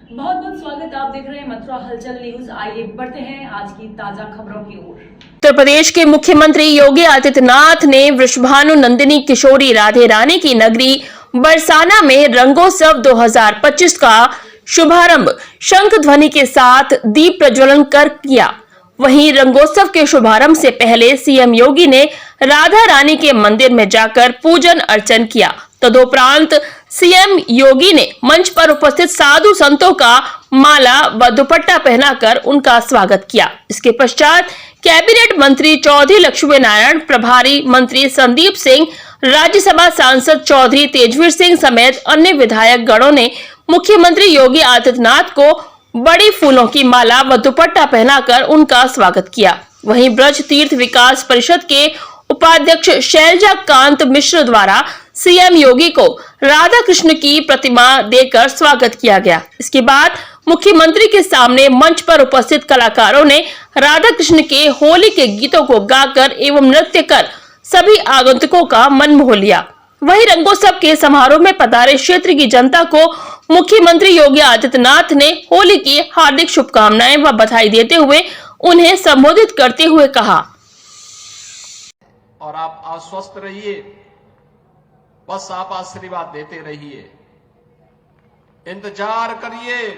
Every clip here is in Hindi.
बहुत बहुत स्वागत। आप देख रहे हैं मथुरा हलचल न्यूज। आइए बढ़ते हैं आज की ताजा खबरों की ओर। उत्तर प्रदेश के मुख्यमंत्री योगी आदित्यनाथ ने वृषभानु नंदिनी किशोरी राधे रानी की नगरी बरसाना में रंगोत्सव 2025 का शुभारंभ शंख ध्वनि के साथ दीप प्रज्वलन कर किया। वहीं रंगोत्सव के शुभारंभ से पहले सीएम योगी ने राधा रानी के मंदिर में जाकर पूजन अर्चन किया। तदुपरांत सीएम योगी ने मंच पर उपस्थित साधु संतों का माला व दुपट्टा पहनाकर उनका स्वागत किया। इसके पश्चात कैबिनेट मंत्री चौधरी लक्ष्मी नारायण, प्रभारी मंत्री संदीप सिंह, राज्यसभा सांसद चौधरी तेजवीर सिंह समेत अन्य विधायक गणों ने मुख्यमंत्री योगी आदित्यनाथ को बड़ी फूलों की माला व दुपट्टा पहनाकर उनका स्वागत किया। वहीं ब्रज तीर्थ विकास परिषद के उपाध्यक्ष शैलजा कांत मिश्र द्वारा सीएम योगी को राधा कृष्ण की प्रतिमा देकर स्वागत किया गया। इसके बाद मुख्यमंत्री के सामने मंच पर उपस्थित कलाकारों ने राधा कृष्ण के होली के गीतों को गाकर एवं नृत्य कर सभी आगंतुकों का मन मोह लिया। वहीं रंगोत्सव के समारोह में पधारे क्षेत्र की जनता को मुख्यमंत्री योगी आदित्यनाथ ने होली की हार्दिक शुभकामनाएं व बधाई देते हुए उन्हें संबोधित करते हुए कहा, और आप आश्वस्त रहिए, बस आप आशीर्वाद देते रहिए, इंतजार करिए।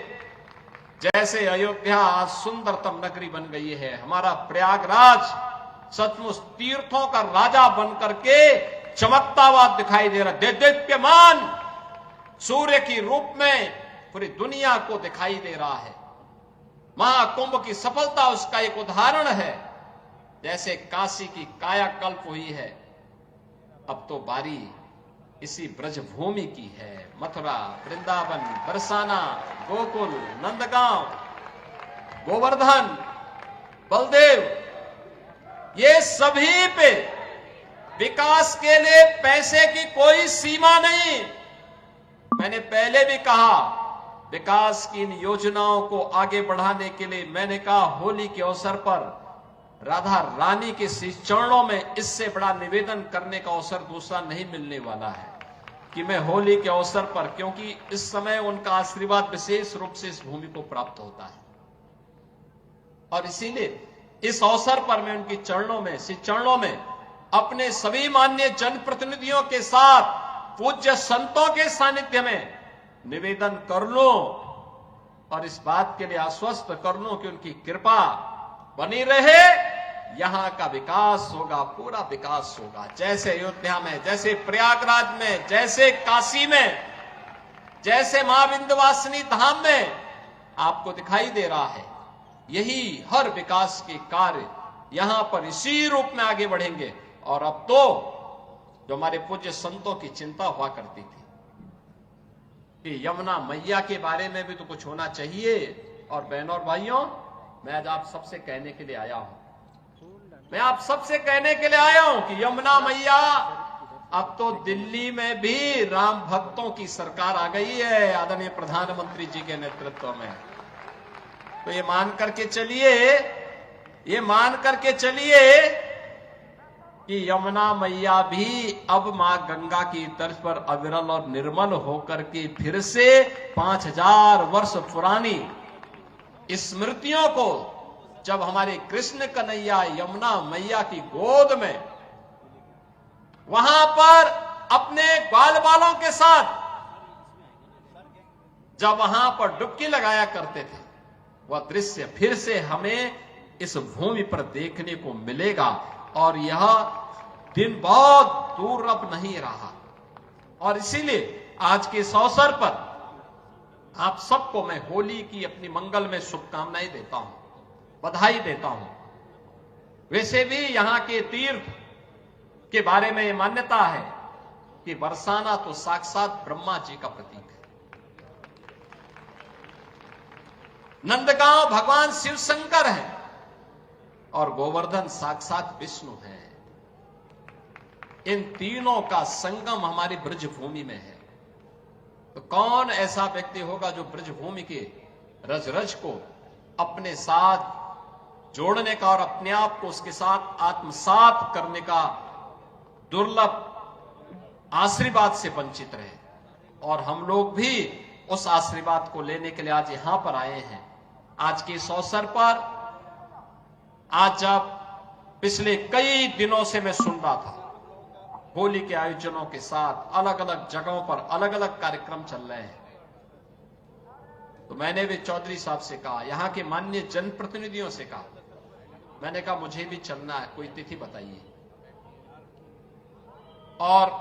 जैसे अयोध्या आज सुंदरतम नगरी बन गई है, हमारा प्रयागराज सचमुच तीर्थों का राजा बनकर के चमकता हुआ दिखाई दे रहा, देदीप्यमान सूर्य की रूप में पूरी दुनिया को दिखाई दे रहा है। महाकुंभ की सफलता उसका एक उदाहरण है। जैसे काशी की कायाकल्प हुई है, अब तो बारी इसी ब्रजभूमि की है। मथुरा, वृंदावन, बरसाना, गोकुल, नंदगांव, गोवर्धन, बलदेव, ये सभी पे विकास के लिए पैसे की कोई सीमा नहीं। मैंने पहले भी कहा, विकास की इन योजनाओं को आगे बढ़ाने के लिए मैंने कहा, होली के अवसर पर राधा रानी के चरणों में इससे बड़ा निवेदन करने का अवसर दूसरा नहीं मिलने वाला है कि मैं होली के अवसर पर, क्योंकि इस समय उनका आशीर्वाद विशेष रूप से इस भूमि को प्राप्त होता है, और इसीलिए इस अवसर पर मैं उनके चरणों में अपने सभी माननीय जनप्रतिनिधियों के साथ पूज्य संतों के सानिध्य में निवेदन कर लूं और इस बात के लिए आश्वस्त कर लूं कि उनकी कृपा बनी रहे। यहां का विकास होगा, पूरा विकास होगा। जैसे अयोध्या में, जैसे प्रयागराज में, जैसे काशी में, जैसे मां विंध्यवासिनी धाम में आपको दिखाई दे रहा है, यही हर विकास के कार्य यहां पर इसी रूप में आगे बढ़ेंगे। और अब तो जो हमारे पूज्य संतों की चिंता हुआ करती थी कि यमुना मैया के बारे में भी तो कुछ होना चाहिए। और बहनों और भाइयों, मैं आज आप सबसे कहने के लिए आया हूं, मैं आप सबसे कहने के लिए आया हूं कि यमुना मैया, अब तो दिल्ली में भी राम भक्तों की सरकार आ गई है आदरणीय प्रधानमंत्री जी के नेतृत्व में। तो ये मान करके चलिए कि यमुना मैया भी अब मां गंगा की तर्ज पर अविरल और निर्मल होकर के फिर से 5000 वर्ष पुरानी स्मृतियों को, जब हमारे कृष्ण कन्हैया यमुना मैया की गोद में वहां पर अपने ग्वाल बालों के साथ जब वहां पर डुबकी लगाया करते थे, वह दृश्य फिर से हमें इस भूमि पर देखने को मिलेगा। और यह दिन बहुत दूर अब नहीं रहा। और इसीलिए आज के इस अवसर पर आप सबको मैं होली की अपनी मंगल में शुभकामनाएं देता हूं, बधाई देता हूं। वैसे भी यहां के तीर्थ के बारे में यह मान्यता है कि बरसाना तो साक्षात ब्रह्मा जी का प्रतीक है, नंदगांव भगवान शिव शंकर है, और गोवर्धन साक्षात विष्णु है। इन तीनों का संगम हमारी ब्रजभूमि में है। तो कौन ऐसा व्यक्ति होगा जो ब्रजभूमि के रज रज को अपने साथ जोड़ने का और अपने आप को उसके साथ आत्मसात करने का दुर्लभ आशीर्वाद से वंचित रहे। और हम लोग भी उस आशीर्वाद को लेने के लिए आज यहां पर आए हैं। आज के इस अवसर पर, आज जब पिछले कई दिनों से मैं सुन रहा था होली के आयोजनों के साथ अलग अलग जगहों पर अलग अलग कार्यक्रम चल रहे हैं, तो मैंने भी चौधरी साहब से कहा, यहां के माननीय जनप्रतिनिधियों से कहा, मैंने कहा मुझे भी चलना है, कोई तिथि बताइए। और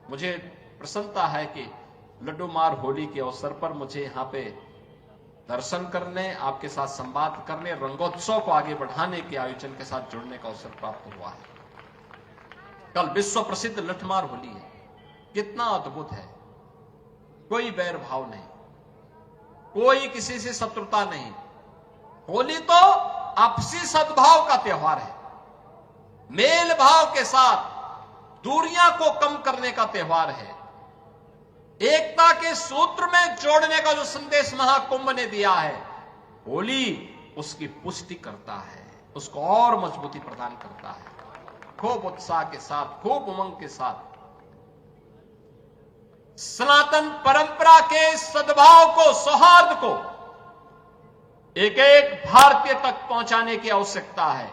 मुझे प्रसन्नता है कि लड्डू मार होली के अवसर पर मुझे यहां पे दर्शन करने, आपके साथ संवाद करने, रंगोत्सव को आगे बढ़ाने के आयोजन के साथ जुड़ने का अवसर प्राप्त हुआ है। कल विश्व प्रसिद्ध लठमार होली है, कितना अद्भुत है। कोई बैर भाव नहीं, कोई किसी से शत्रुता नहीं। होली तो आपसी सद्भाव का त्योहार है, मेल भाव के साथ दूरियां को कम करने का त्योहार है, एकता के सूत्र में जोड़ने का जो संदेश महाकुंभ ने दिया है, होली उसकी पुष्टि करता है, उसको और मजबूती प्रदान करता है। खूब उत्साह के साथ, खूब उमंग के साथ सनातन परंपरा के सद्भाव को, सौहार्द को एक एक भारतीय तक पहुंचाने की आवश्यकता है।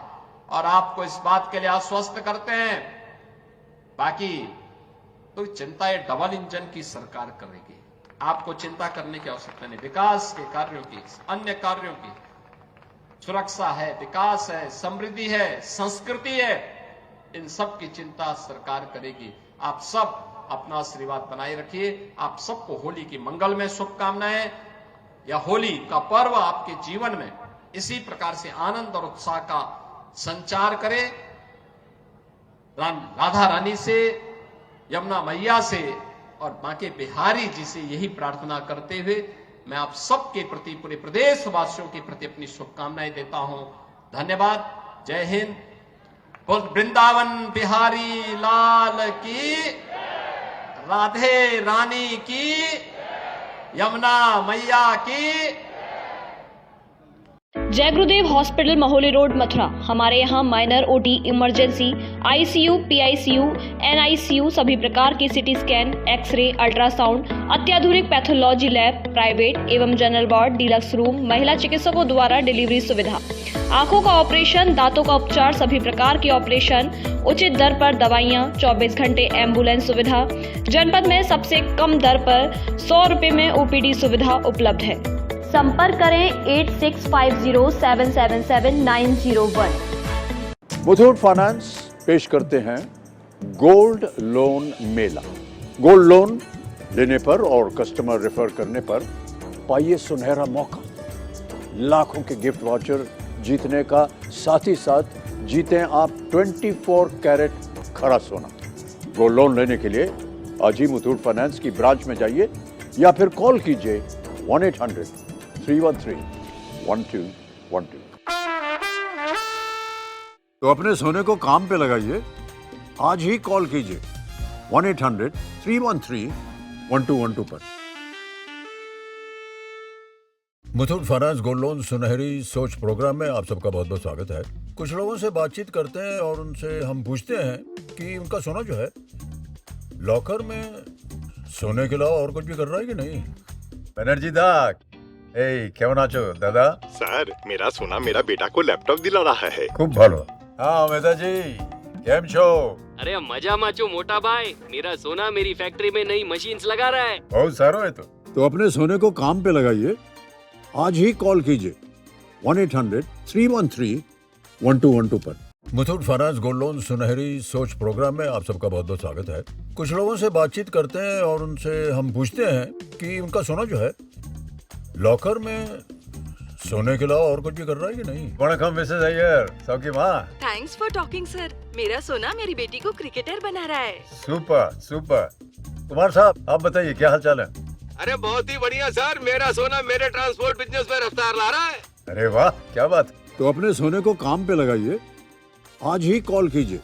और आपको इस बात के लिए आश्वस्त करते हैं, बाकी तो चिंता ये डबल इंजन की सरकार करेगी, आपको चिंता करने की आवश्यकता नहीं। विकास के कार्यों की, अन्य कार्यों की, सुरक्षा है, विकास है, समृद्धि है, संस्कृति है, इन सब की चिंता सरकार करेगी। आप सब अपना आशीर्वाद बनाए रखिए। आप सबको होली की मंगलमय शुभकामनाएं। या होली का पर्व आपके जीवन में इसी प्रकार से आनंद और उत्साह का संचार करे। राधा रानी से, यमुना मैया से और मां के बिहारी जी से यही प्रार्थना करते हुए मैं आप सबके प्रति, पूरे प्रदेशवासियों के प्रति अपनी शुभकामनाएं देता हूं। धन्यवाद। जय हिंद। बोल वृंदावन बिहारी लाल की, राधे रानी की, यमुना मैया की। जय गुरुदेव हॉस्पिटल महोली रोड मथुरा। हमारे यहाँ minor, OT, emergency, ICU, PICU, NICU, सभी प्रकार के सीटी स्कैन, एक्सरे, अल्ट्रासाउंड, अत्याधुनिक पैथोलॉजी लैब, प्राइवेट एवं जनरल वार्ड, डीलक्स रूम, महिला चिकित्सकों द्वारा डिलीवरी सुविधा, आंखों का ऑपरेशन, दांतों का उपचार, सभी प्रकार के ऑपरेशन, उचित दर पर दवाइयाँ, 24 घंटे एम्बुलेंस सुविधा। जनपद में सबसे कम दर पर 100 रुपए में ओपीडी सुविधा उपलब्ध है। संपर्क करें 8650777901। मुथूट फाइनेंस पेश करते हैं गोल्ड लोन मेला। गोल्ड लोन लेने पर और कस्टमर रेफर करने पर पाइए सुनहरा मौका, लाखों के गिफ्ट वाउचर जीतने का, साथ ही साथ जीतें आप 24 कैरेट खरा सोना। गोल्ड लोन लेने के लिए आज ही मुथूट फाइनेंस की ब्रांच में जाइए या फिर कॉल कीजिए 1-800-313-1212। तो अपने सोने को काम पे लगाइए, आज ही कॉल कीजिए 1-800-313-1212 पर। मुथूट फाइनेंस गोल्ड लोन सुनहरी सोच प्रोग्राम में आप सबका बहुत बहुत स्वागत है। कुछ लोगों से बातचीत करते हैं और उनसे हम पूछते हैं कि उनका सोना जो है लॉकर में सोने के अलावा और कुछ भी कर रहा है कि नहीं। बनर्जी दा, क्यों नाचो दादा? सर, मेरा सोना मेरा बेटा को लैपटॉप दिला रहा है। खूब भालो। हाँ मेहताजी, केम छो? अरे मजा माचो मोटा भाई, मेरा सोना मेरी फैक्ट्री में नई मशीन्स लगा रहा है। बहुत सारो है तो अपने सोने को काम पे लगाइए, आज ही कॉल कीजिए 1-800-313-1212 पर। मुथूट फाइनेंस गोल्ड लोन सुनहरी सोच प्रोग्राम में आप सबका बहुत बहुत स्वागत है। कुछ लोगों से बातचीत करते हैं और उनसे हम पूछते हैं कि उनका सोना जो है लॉकर में सोने के अलावा और कुछ भी कर रहा है कि नहीं। वणकम मिसेस अय्यर, सौकी माँ। Thanks for talking sir. मेरा सोना मेरी बेटी को क्रिकेटर बना रहा है। Super super. कुमार साहब, आप बताइए क्या हाल चाल है? अरे बहुत ही बढ़िया सर, मेरा सोना मेरे ट्रांसपोर्ट बिजनेस में रफ्तार ला रहा है। अरे वाह, क्या बात। तो अपने सोने को काम पे लगाइए, आज ही कॉल कीजिए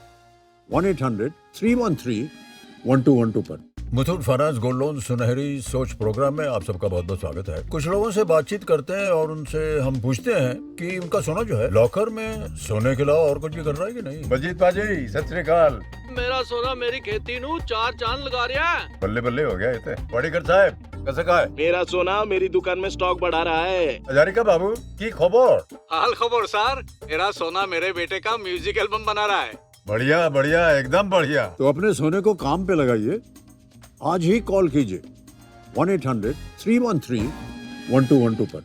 1-800-313-1212 पर। मुथूट फाइनेंस गोल्ड लोन सुनहरी सोच प्रोग्राम में आप सबका बहुत बहुत स्वागत है। कुछ लोगों से बातचीत करते हैं और उनसे हम पूछते हैं कि उनका सोना जो है लॉकर में सोने के अलावा और कुछ भी कर रहा है कि नहीं। बलजीत पाजी, सत श्री अकाल। मेरा सोना मेरी खेती नू 4 चांद लगा रहा है। बल्ले बल्ले हो गया ये तो। वाड़ीकर साहब, कसं काय? मेरा सोना मेरी दुकान में स्टॉक बढ़ा रहा है। हजारिका बाबू की खबर? हाल खबर सर, मेरा सोना मेरे बेटे का म्यूजिक एल्बम बना रहा है। बढ़िया बढ़िया, एकदम बढ़िया। तो अपने सोने को काम पे लगाइए, आज ही कॉल कीजिए 1-800-313-1212 पर।